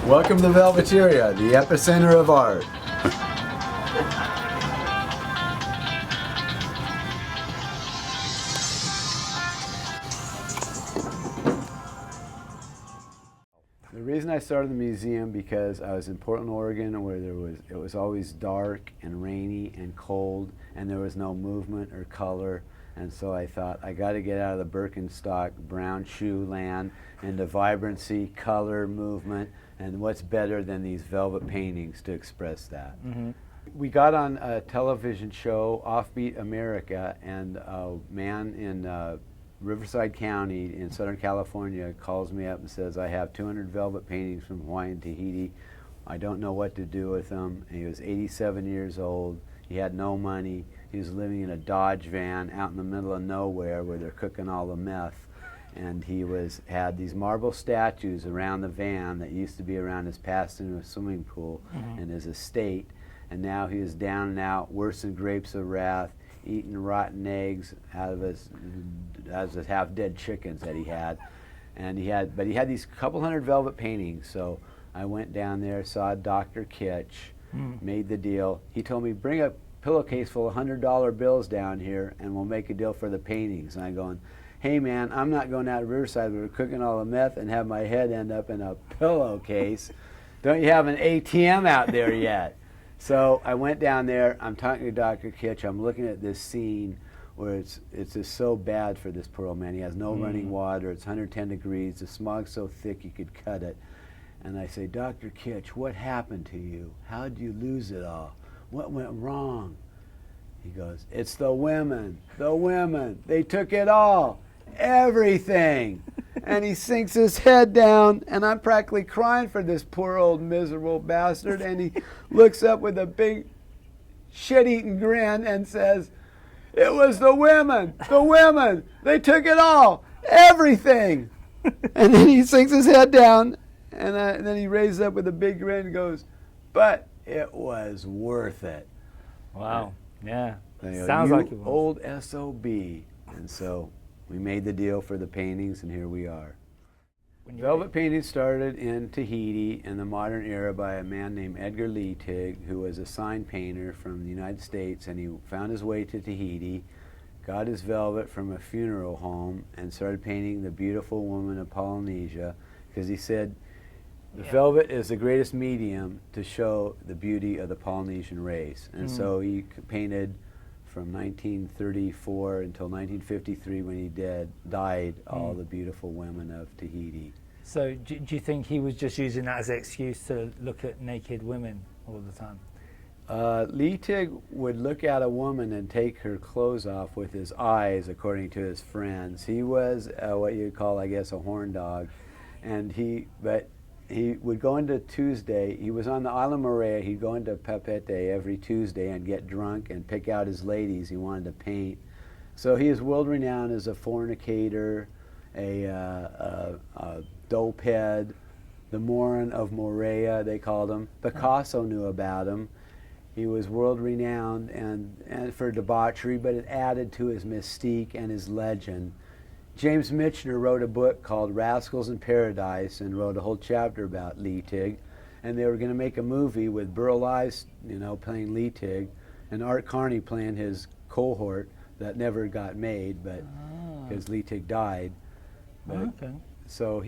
Welcome to Velvetaria, the epicenter of art. The reason I started the museum because I was in Portland, Oregon, where it was always dark and rainy and cold, and there was no movement or color. And so I thought, I got to get out of the Birkenstock brown shoe land into vibrancy, color, movement, and what's better than these velvet paintings to express that. Mm-hmm. We got on a television show, Offbeat America, and a man in Riverside County in Southern California calls me up and says, I have 200 velvet paintings from Hawaii and Tahiti. I don't know what to do with them. And he was 87 years old. He had no money. He was living in a Dodge van out in the middle of nowhere where they're cooking all the meth. And he had these marble statues around the van that used to be around his passed into a swimming pool in his estate. And now he is down and out, worse than grapes of wrath, eating rotten eggs out of his half-dead chickens that he had. But he had these couple hundred velvet paintings. So I went down there, saw Dr. Kitch, made the deal. He told me, bring a pillowcase full of $100 bills down here and we'll make a deal for the paintings. And I'm going, hey man, I'm not going out to Riverside where we're cooking all the meth and have my head end up in a pillowcase. Don't you have an ATM out there yet? So I went down there, I'm talking to Dr. Kitch, I'm looking at this scene where it's just so bad for this poor old man. He has no running water, it's 110 degrees, the smog's so thick you could cut it. And I say, Dr. Kitch, what happened to you? How did you lose it all? What went wrong? He goes, it's the women, they took it all, everything. And he sinks his head down, and I'm practically crying for this poor old miserable bastard, and he looks up with a big shit-eating grin and says, it was the women, they took it all, everything. And then he sinks his head down, and then he raises up with a big grin and goes, but it was worth it. Wow, yeah, Sounds like it was. Old SOB. And so we made the deal for the paintings, and here we are. Velvet painting started in Tahiti in the modern era by a man named Edgar Leeteg, who was a sign painter from the United States, and he found his way to Tahiti, got his velvet from a funeral home, and started painting the beautiful woman of Polynesia, because he said the velvet is the greatest medium to show the beauty of the Polynesian race. And so he painted from 1934 until 1953 when he died, all the beautiful women of Tahiti. So do you think he was just using that as an excuse to look at naked women all the time? Leeteg would look at a woman and take her clothes off with his eyes, according to his friends. He was what you'd call, I guess, a horn dog. And he would go into Tuesday, he was on the Isla Morea, he'd go into Papete every Tuesday and get drunk and pick out his ladies he wanted to paint. So he is world renowned as a fornicator, a dopehead, the Morin of Morea, they called him. Picasso knew about him. He was world renowned and for debauchery, but it added to his mystique and his legend. James Michener wrote a book called Rascals in Paradise and wrote a whole chapter about Leeteg. And they were going to make a movie with Burl Ives, playing Leeteg, and Art Carney playing his cohort that never got made, but because Leeteg died. But, so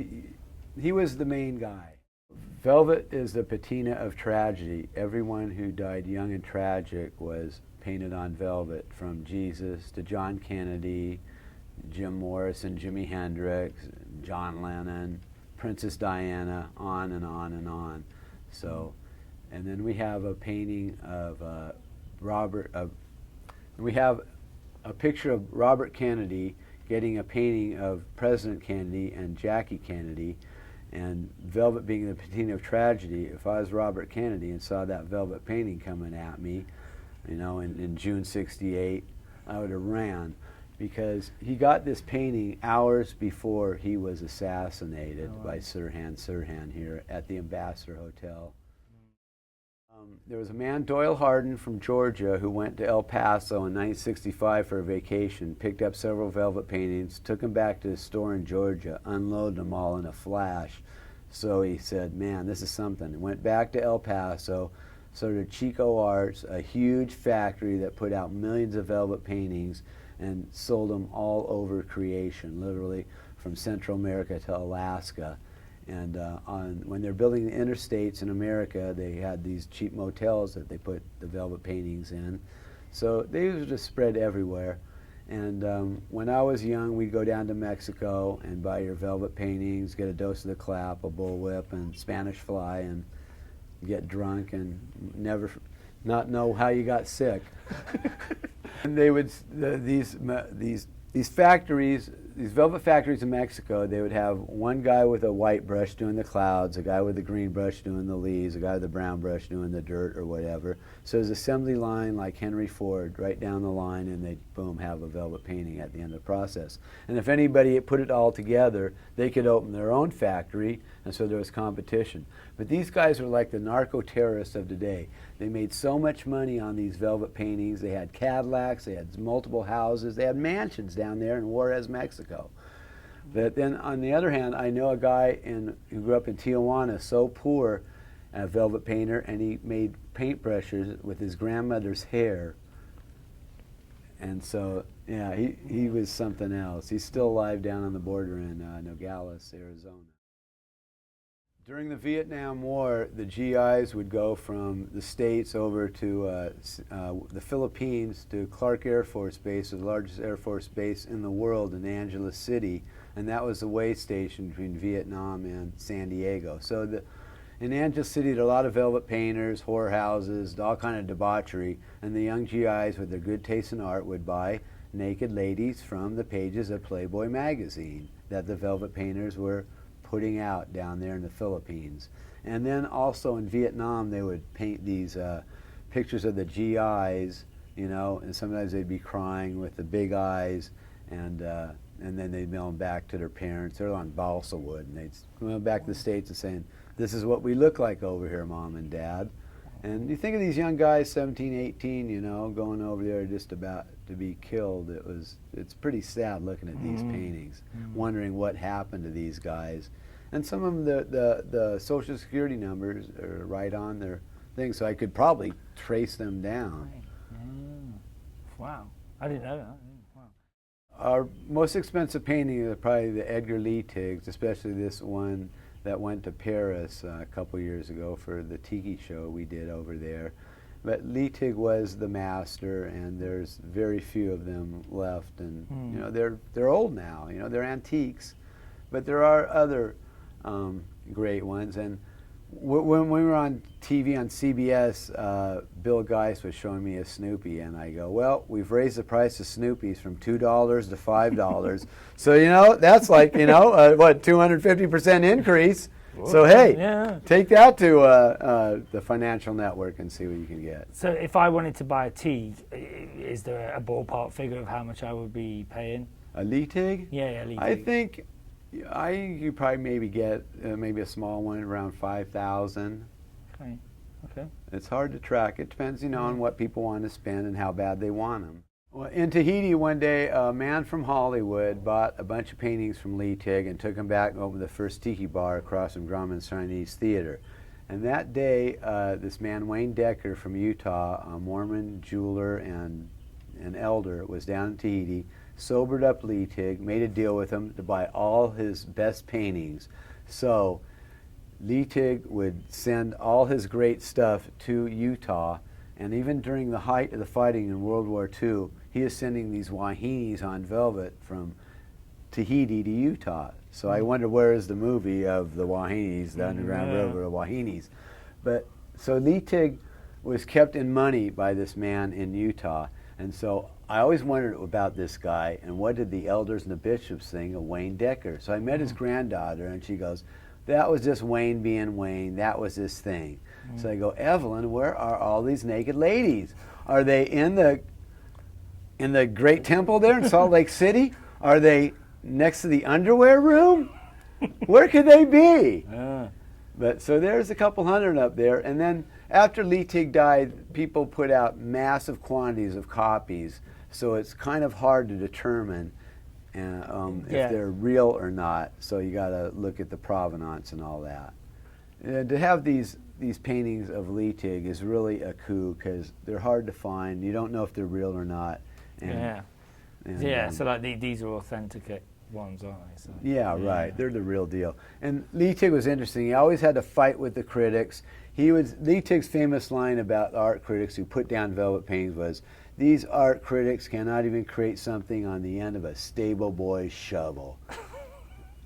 he was the main guy. Velvet is the patina of tragedy. Everyone who died young and tragic was painted on velvet, from Jesus to John Kennedy, Jim Morrison, Jimi Hendrix, John Lennon, Princess Diana, on and on and on. So, and then we have a painting of we have a picture of Robert Kennedy getting a painting of President Kennedy and Jackie Kennedy, and velvet being the patina of tragedy. If I was Robert Kennedy and saw that velvet painting coming at me, in June '68, I would have ran. Because he got this painting hours before he was assassinated by Sirhan Sirhan here at the Ambassador Hotel. There was a man, Doyle Hardin from Georgia, who went to El Paso in 1965 for a vacation, picked up several velvet paintings, took them back to his store in Georgia, unloaded them all in a flash, So he said, man, this is something. Went back to El Paso, started Chico Arts, a huge factory that put out millions of velvet paintings and sold them all over creation, literally from Central America to Alaska. And when they're building the interstates in America, they had these cheap motels that they put the velvet paintings in. So they were just spread everywhere. And when I was young, we'd go down to Mexico and buy your velvet paintings, get a dose of the clap, a bullwhip, and Spanish fly, and get drunk and never not know how you got sick. And they would these factories, these velvet factories in Mexico, they would have one guy with a white brush doing the clouds, a guy with a green brush doing the leaves, a guy with a brown brush doing the dirt or whatever. So there's assembly line like Henry Ford right down the line, and they'd boom, have a velvet painting at the end of the process. And if anybody put it all together, they could open their own factory, and so there was competition. But these guys were like the narco-terrorists of today. They made so much money on these velvet paintings. They had Cadillacs, they had multiple houses, they had mansions down there in Juarez, Mexico. But then on the other hand, I know a guy who grew up in Tijuana, so poor, a velvet painter, and he made paintbrushes with his grandmother's hair. And so, yeah, he was something else. He's still alive down on the border in Nogales, Arizona. During the Vietnam War, the GIs would go from the States over to the Philippines to Clark Air Force Base, the largest Air Force base in the world in Angeles City, and that was the way station between Vietnam and San Diego. So in Angeles City, there are a lot of velvet painters, whorehouses, all kind of debauchery, and the young GIs with their good taste in art would buy naked ladies from the pages of Playboy magazine that the velvet painters were putting out down there in the Philippines. And then also in Vietnam, they would paint these pictures of the GIs, you know, and sometimes they'd be crying with the big eyes, and then they'd mail them back to their parents. They're on balsa wood, and they'd come back to the States and saying, this is what we look like over here, Mom and Dad. And you think of these young guys, 17, 18, you know, going over there just about to be killed. It's pretty sad looking at these paintings, wondering what happened to these guys. And some of them, the Social Security numbers are right on their thing, so I could probably trace them down. Wow, I didn't know that. Wow. Our most expensive painting is probably the Edgar Leetegs, especially this one that went to Paris a couple years ago for the Tiki show we did over there. But Leeteg was the master, and there's very few of them left, and you know, they're old now. You know, they're antiques, but there are other great ones. And when we were on TV on CBS, Bill Geist was showing me a Snoopy, and I go, well, we've raised the price of Snoopys from $2 to $5. So, you know, that's like, you know, what, 250% increase. Whoa. So, hey, yeah, take that to the financial network and see what you can get. So if I wanted to buy a tea, is there a ballpark figure of how much I would be paying? A Leeteg? Yeah, Leeteg. I think you probably maybe get maybe a small one around 5,000. Okay. Okay. It's hard to track. It depends, you know, on what people want to spend and how bad they want them. Well, in Tahiti one day, a man from Hollywood bought a bunch of paintings from Leeteg and took them back and opened the first tiki bar across from Grauman's Chinese Theater. And that day, this man, Wayne Decker from Utah, a Mormon jeweler and an elder, was down in Tahiti, sobered up Leeteg, made a deal with him to buy all his best paintings. So Leeteg would send all his great stuff to Utah, and even during the height of the fighting in World War II, he is sending these wahinis on velvet from Tahiti to Utah. So I wonder, where is the movie of the wahinis, the Underground Railroad of wahinis? But so Leeteg was kept in money by this man in Utah, and so I always wondered about this guy and what did the elders and the bishops think of Wayne Decker. So I met his granddaughter, and she goes, that was just Wayne being Wayne, that was his thing. So I go, Evelyn, where are all these naked ladies? Are they in the great temple there in Salt Lake City? Are they next to the underwear room? Where could they be? But so there's a couple hundred up there, and then after Leeteg died, people put out massive quantities of copies, so it's kind of hard to determine and Yeah. if they're real or not. So you got to look at the provenance and all that. And to have these paintings of Leeteg is really a coup because they're hard to find. You don't know if they're real or not. And, And, so like these are authentic ones, aren't they? So, yeah, right. They're the real deal. And Leeteg was interesting. He always had to fight with the critics. Leeteg's famous line about art critics who put down velvet paintings was, "These art critics cannot even create something on the end of a stable boy's shovel."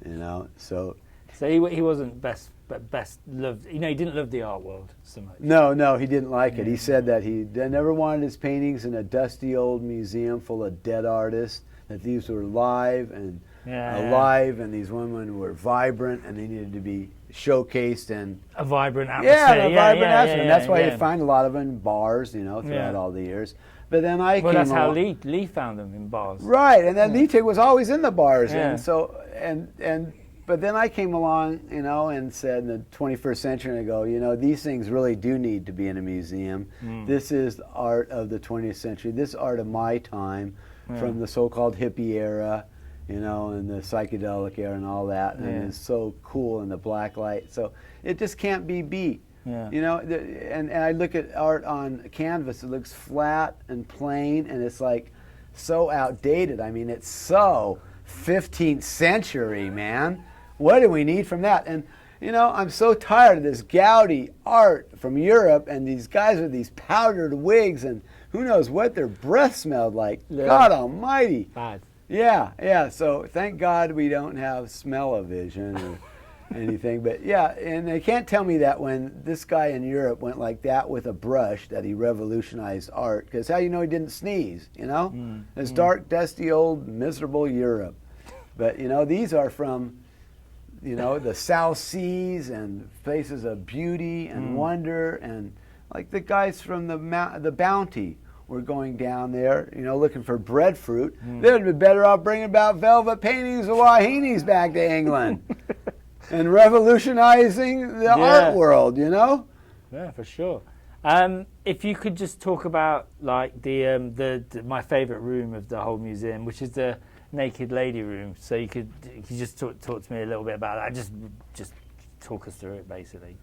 You know, so he wasn't best loved. You know, he didn't love the art world so much. No, he didn't like it. He said that he never wanted his paintings in a dusty old museum full of dead artists, that these were alive and and these women were vibrant and they needed to be showcased and a vibrant atmosphere. And that's why you find a lot of them in bars, you know, throughout all the years. But then that's how Lee found them, in bars. Right, and then Leeteg was always in the bars, and so but then I came along, you know, and said in the 21st century, I go, you know, these things really do need to be in a museum. This is the art of the 20th century. This art of my time, from the so-called hippie era, you know, and the psychedelic era and all that, and it's so cool in the black light. So it just can't be beat. You know, and I look at art on canvas, it looks flat and plain, and it's like so outdated. I mean, it's so 15th century, man. What do we need from that? And, you know, I'm so tired of this gaudy art from Europe and these guys with these powdered wigs and who knows what their breath smelled like. God almighty. Bad. Yeah. So thank God we don't have smell-o-vision or anything. But yeah, and they can't tell me that when this guy in Europe went like that with a brush that he revolutionized art. Because how you know he didn't sneeze, you know? It's dark, dusty, old, miserable Europe. But, you know, these are from, you know, the South Seas and places of beauty and wonder. And like the guys from the Bounty were going down there, you know, looking for breadfruit. They'd be better off bringing about velvet paintings of Wahinis back to England. And revolutionizing the art world, you know? Yeah, for sure. If you could just talk about like my favorite room of the whole museum, which is the naked lady room. So you could just talk to me a little bit about that. Just talk us through it, basically.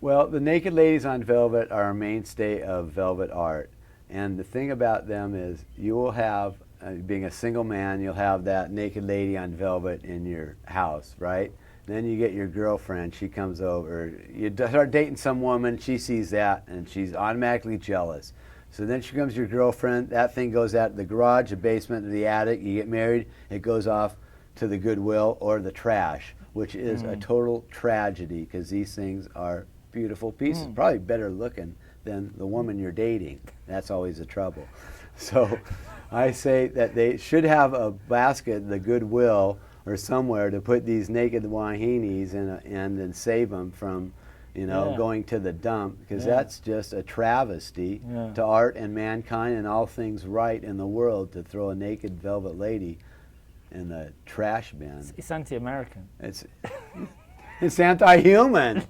Well, the naked ladies on velvet are a mainstay of velvet art. And the thing about them is you will have, being a single man, you'll have that naked lady on velvet in your house, right? Then you get your girlfriend, she comes over, you start dating some woman, she sees that, and she's automatically jealous. So then she becomes your girlfriend, that thing goes out to the garage, the basement, to the attic, you get married, it goes off to the Goodwill or the trash, which is a total tragedy because these things are beautiful pieces, probably better looking than the woman you're dating. That's always the trouble. So I say that they should have a basket, the Goodwill, or somewhere to put these naked Wahinis in and save them from, you know, going to the dump, because that's just a travesty to art and mankind and all things right in the world to throw a naked velvet lady in the trash bin. It's anti-American. It's anti-human.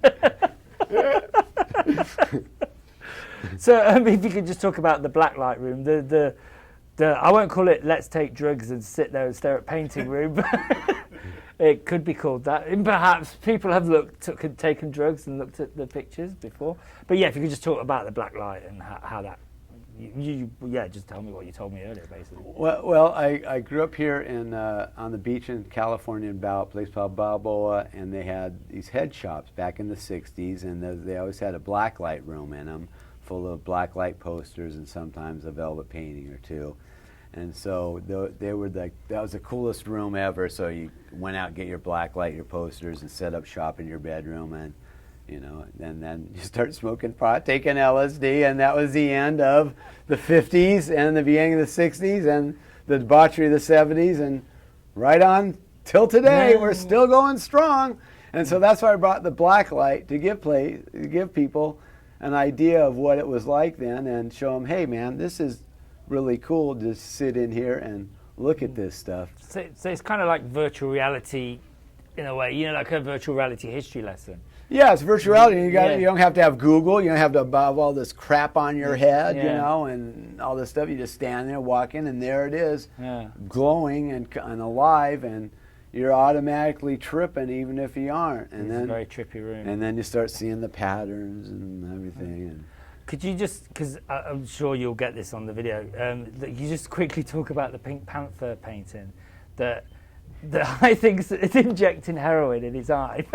So if you could just talk about the blacklight room, the I won't call it "let's take drugs and sit there and stare at painting" room, but it could be called that. And perhaps people have taken drugs and looked at the pictures before. But yeah, if you could just talk about the blacklight and how that. Just tell me what you told me earlier, basically. Well, I grew up here on the beach in California, in a place called Balboa, and they had these head shops back in the '60s, and they always had a blacklight room in them, full of blacklight posters and sometimes a velvet painting or two. And so they were that was the coolest room ever. So you went out and get your blacklight, your posters, and set up shop in your bedroom, and you know, and then you start smoking pot, taking LSD, and that was the end of the 50s and the beginning of the 60s and the debauchery of the 70s, and right on till today, we're still going strong. And so that's why I brought the blacklight to give people an idea of what it was like then, and show them, hey man, this is really cool to sit in here and look at this stuff. So it's kind of like virtual reality in a way, you know, like a virtual reality history lesson. Yeah, it's virtual reality. You Yeah. you don't have to have Google. You don't have to have all this crap on your head, you Yeah. know, and all this stuff. You just stand there, walk in, and there it is, Yeah. glowing and alive, and you're automatically tripping even if you aren't. And It's a then very trippy room. and then you start seeing the patterns and everything. And Could you just, because I'm sure you'll get this on the video, that you just quickly talk about the Pink Panther painting that I think it's injecting heroin in his eye.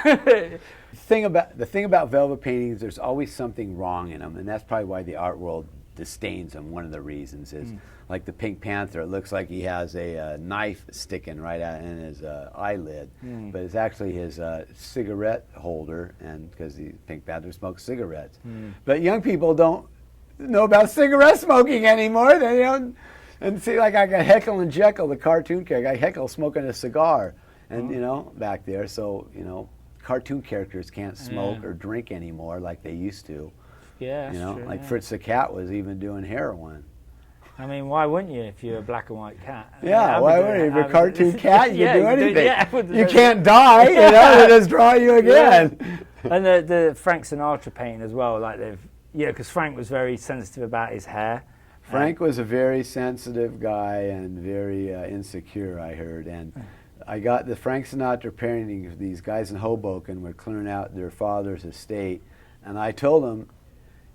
the thing about velvet paintings, there's always something wrong in them, and that's probably why the art world disdains them. One of the reasons is like the Pink Panther. It looks like he has a knife sticking right out in his eyelid, but it's actually his cigarette holder, and because the Pink Panther smokes cigarettes. But young people don't know about cigarette smoking anymore. They don't. And see, like I got Heckle and Jekyll, the cartoon character. I got Heckle smoking a cigar, and you know, back there. So you know, cartoon characters can't smoke or drink anymore like they used to. Yeah, You know, true, like yeah. Fritz the Cat was even doing heroin. I mean, why wouldn't you if you're a black and white cat? I mean, Yeah, I'd why be wouldn't you? doing If you're a it. cartoon cat, you Yeah, can do you do- anything. yeah, with You the- can't die, you know, they just draw you again. And the Frank Sinatra painting as well, like because Frank was very sensitive about his hair. Frank was a very sensitive guy and very insecure, I heard. And I got the Frank Sinatra painting. These guys in Hoboken were clearing out their father's estate. And I told them,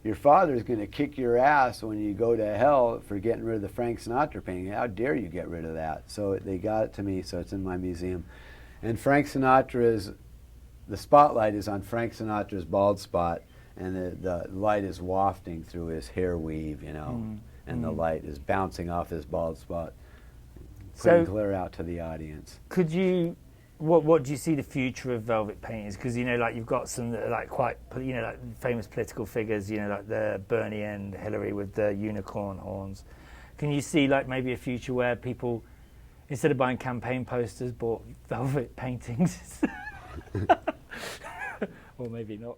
your father's going to kick your ass when you go to hell for getting rid of the Frank Sinatra painting. How dare you get rid of that? So they got it to me, so it's in my museum. And Frank Sinatra's, the spotlight is on Frank Sinatra's bald spot, and the light is wafting through his hair weave, you know. And the light is bouncing off his bald spot, putting glare out to the audience. Could you, what do you see the future of velvet paintings? Because, you know, like you've got some that are like quite, you know, like famous political figures, you know, like the Bernie and Hillary with the unicorn horns. Can you see like maybe a future where people, instead of buying campaign posters, bought velvet paintings? Or maybe not.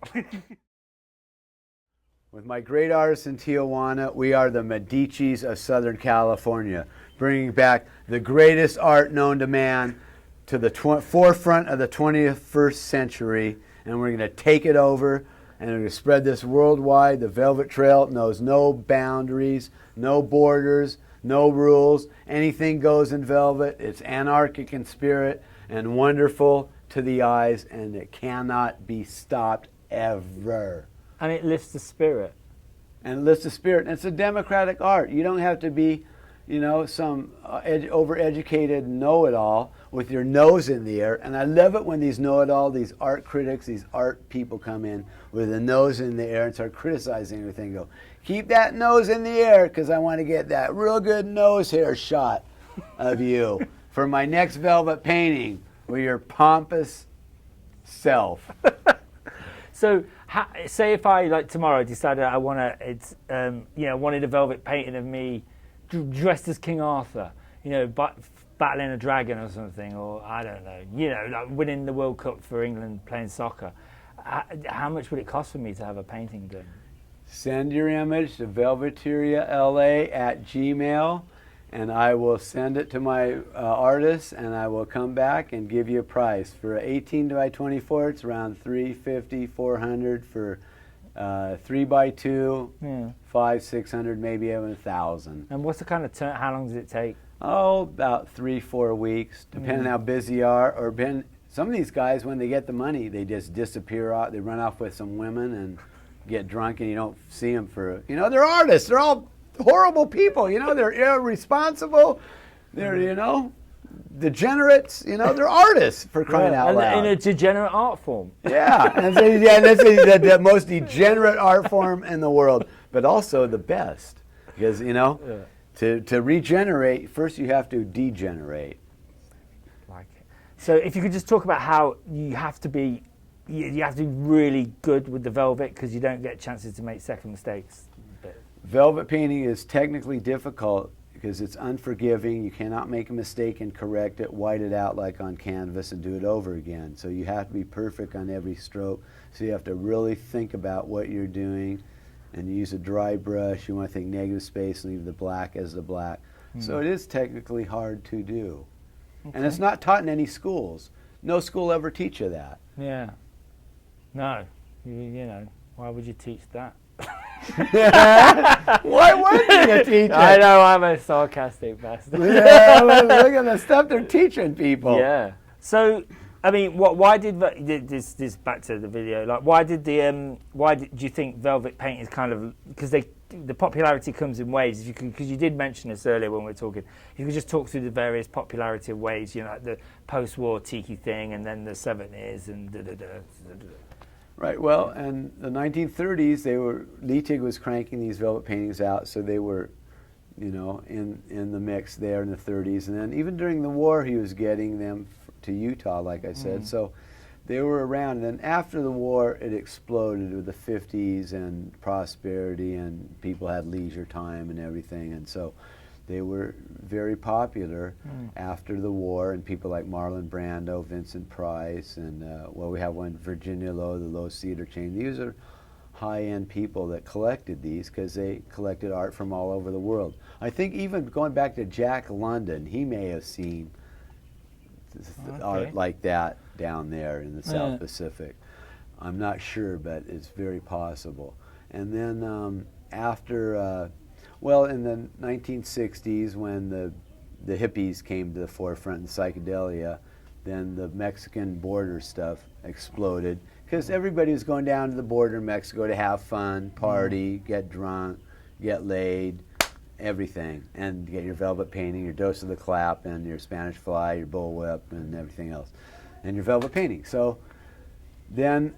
With my great artists in Tijuana, we are the Medicis of Southern California, bringing back the greatest art known to man to the forefront of the 21st century, and we're going to take it over, and we're going to spread this worldwide. The Velvet Trail knows no boundaries, no borders, no rules. Anything goes in velvet. It's anarchic in spirit and wonderful to the eyes, and it cannot be stopped ever. And it lifts the spirit. And it lifts the spirit. And it's a democratic art. You don't have to be, you know, some overeducated know-it-all with your nose in the air. And I love it when these know-it-all, these art critics, these art people come in with a nose in the air and start criticizing everything. Go, keep that nose in the air because I want to get that real good nose hair shot of you for my next velvet painting with your pompous self. So, say if I, like tomorrow, decided I want to, wanted a velvet painting of me dressed as King Arthur, you know, battling a dragon or something, or I don't know, you know, like winning the World Cup for England playing soccer. How much would it cost for me to have a painting done? Send your image to velvetariala@gmail.com, and I will send it to my artist, and I will come back and give you a price. For 18 by 24, it's around $350, $400. For 3 by 2, Yeah. 500, 600, maybe even 1,000. And what's the kind of turn? How long does it take? Oh, about 3-4 weeks, depending how busy you are. Or some of these guys, when they get the money, they just disappear out. They run off with some women and get drunk, and you don't see them for, you know, they're artists. They're all horrible people, you know, they're irresponsible, they're, you know, degenerates, you know, they're artists, for crying out loud. In a degenerate art form. Yeah, and so, yeah, that's the most degenerate art form in the world, but also the best, because, you know, to regenerate, first you have to degenerate. Like it. So if you could just talk about how you have to be really good with the velvet, because you don't get chances to make second mistakes. Velvet painting is technically difficult because it's unforgiving. You cannot make a mistake and correct it, white it out like on canvas, and do it over again. So you have to be perfect on every stroke. So you have to really think about what you're doing, and you use a dry brush. You want to think negative space and leave the black as the black. So it is technically hard to do. Okay. And it's not taught in any schools. No school ever teach you that. Yeah. No, you know, why would you teach that? Why wouldn't you teach it? I know, I'm a sarcastic bastard. Yeah, look at the stuff they're teaching people. Yeah. So, I mean, why did this back to the video? Like, why did do you think velvet paint is kind of, because the popularity comes in waves? Because you did mention this earlier when we were talking. You could just talk through the various popularity of waves. You know, like the post-war tiki thing, and then the 70s and da da da. Right. Well, in the 1930s, Leeteg was cranking these velvet paintings out, so they were, you know, in the mix there in the 30s, and then even during the war, he was getting them to Utah, like I said. So they were around. And then after the war, it exploded with the 50s and prosperity, and people had leisure time and everything, and so they were very popular after the war, and people like Marlon Brando, Vincent Price, and well, we have one, Virginia Low, the Lowe's Theater chain. These are high-end people that collected these because they collected art from all over the world. I think even going back to Jack London, he may have seen art like that down there in the South Pacific. I'm not sure, but it's very possible. And then after well, in the 1960s, when the hippies came to the forefront and psychedelia, then the Mexican border stuff exploded because everybody was going down to the border in Mexico to have fun, party, get drunk, get laid, everything, and get your velvet painting, your dose of the clap, and your Spanish fly, your bullwhip, and everything else, and your velvet painting. So then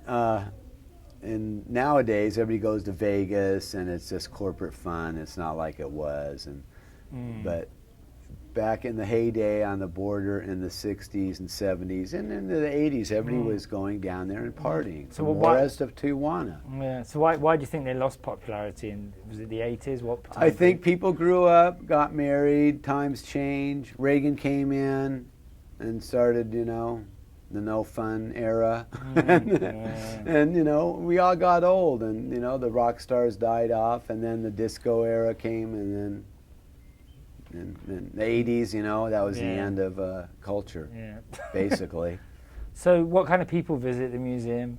and nowadays everybody goes to Vegas and it's just corporate fun. It's not like it was. And but back in the heyday on the border in the 60s and 70s and into the 80s, everybody was going down there and partying. So west of Tijuana. Yeah. So why do you think they lost popularity? And was it the 80s? What time I think people grew up, got married, times changed. Reagan came in and started, you know, the no fun era. And you know, we all got old, and you know, the rock stars died off, and then the disco era came, and then in the 80s, you know, that was the end of culture, basically. So what kind of people visit the museum?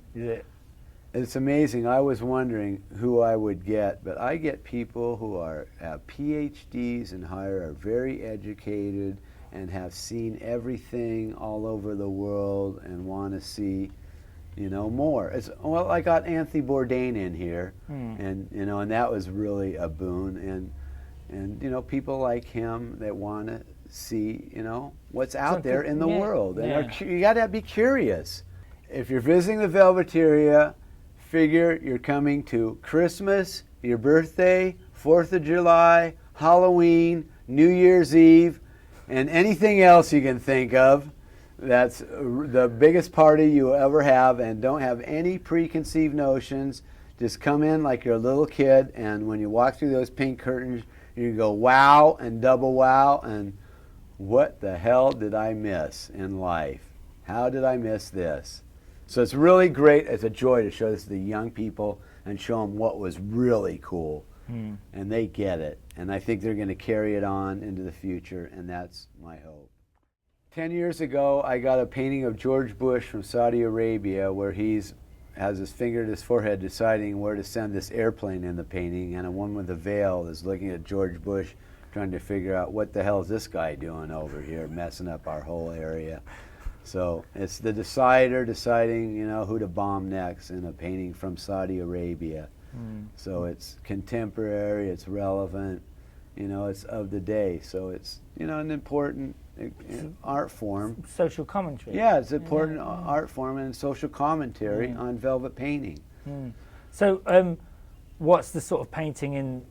It's amazing. I was wondering who I would get, but I get people who have PhDs and higher, are very educated, and have seen everything all over the world and want to see, you know, more. Well, I got Anthony Bourdain in here, and you know, and that was really a boon. And you know, people like him that want to see, you know, what's out there in the world, and you got to be curious. If you're visiting the Velveteria, figure you're coming to Christmas, your birthday, 4th of July, Halloween, New Year's Eve, and anything else you can think of. That's the biggest party you'll ever have, and don't have any preconceived notions. Just come in like you're a little kid, and when you walk through those pink curtains, you go wow and double wow, and what the hell did I miss in life? How did I miss this? So it's really great. It's a joy to show this to the young people and show them what was really cool. And they get it. And I think they're going to carry it on into the future, and that's my hope. 10 years ago, I got a painting of George Bush from Saudi Arabia where has his finger at his forehead deciding where to send this airplane in the painting, and a woman with a veil is looking at George Bush trying to figure out what the hell is this guy doing over here, messing up our whole area. So it's the decider deciding, you know, who to bomb next in a painting from Saudi Arabia. So it's contemporary, it's relevant, you know, it's of the day. So it's, you know, an important art form. Social commentary. Yeah, it's an important art form and social commentary on velvet painting. So what's the sort of painting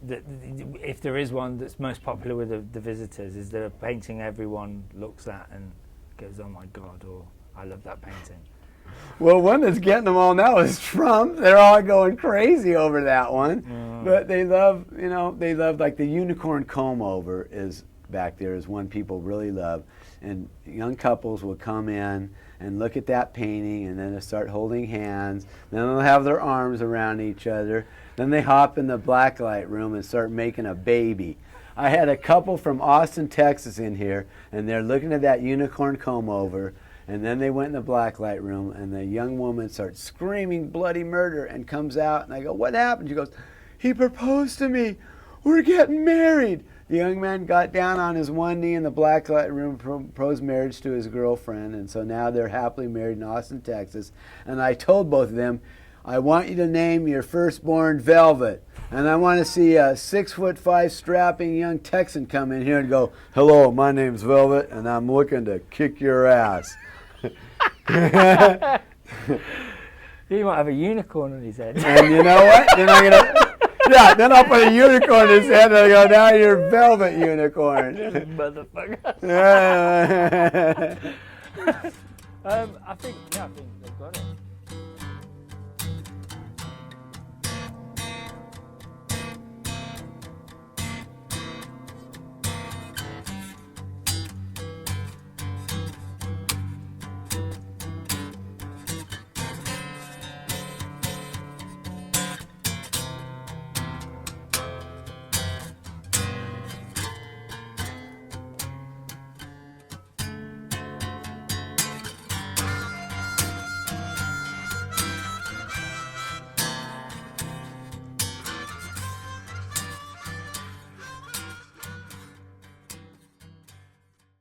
if there is one that's most popular with the visitors? Is there a painting everyone looks at and goes, oh my God, or I love that painting? Well, one that's getting them all now is Trump. They're all going crazy over that one. But they love, you know, like the unicorn comb over is back there is one people really love. And young couples will come in and look at that painting, and then they'll start holding hands. Then they'll have their arms around each other. Then they hop in the blacklight room and start making a baby. I had a couple from Austin, Texas in here, and they're looking at that unicorn comb over, And then they went in the blacklight room, and the young woman starts screaming bloody murder and comes out, and I go, what happened? She goes, he proposed to me. We're getting married. The young man got down on his one knee in the blacklight room, proposed marriage to his girlfriend, and so now they're happily married in Austin, Texas. And I told both of them, I want you to name your firstborn Velvet. And I want to see a 6'5" strapping young Texan come in here and go, hello, my name's Velvet, and I'm looking to kick your ass. He might have a unicorn on his head. And you know what? Then then I'll put a unicorn in his head and I go, now you're Velvet Unicorn. Motherfucker. I think they've got it.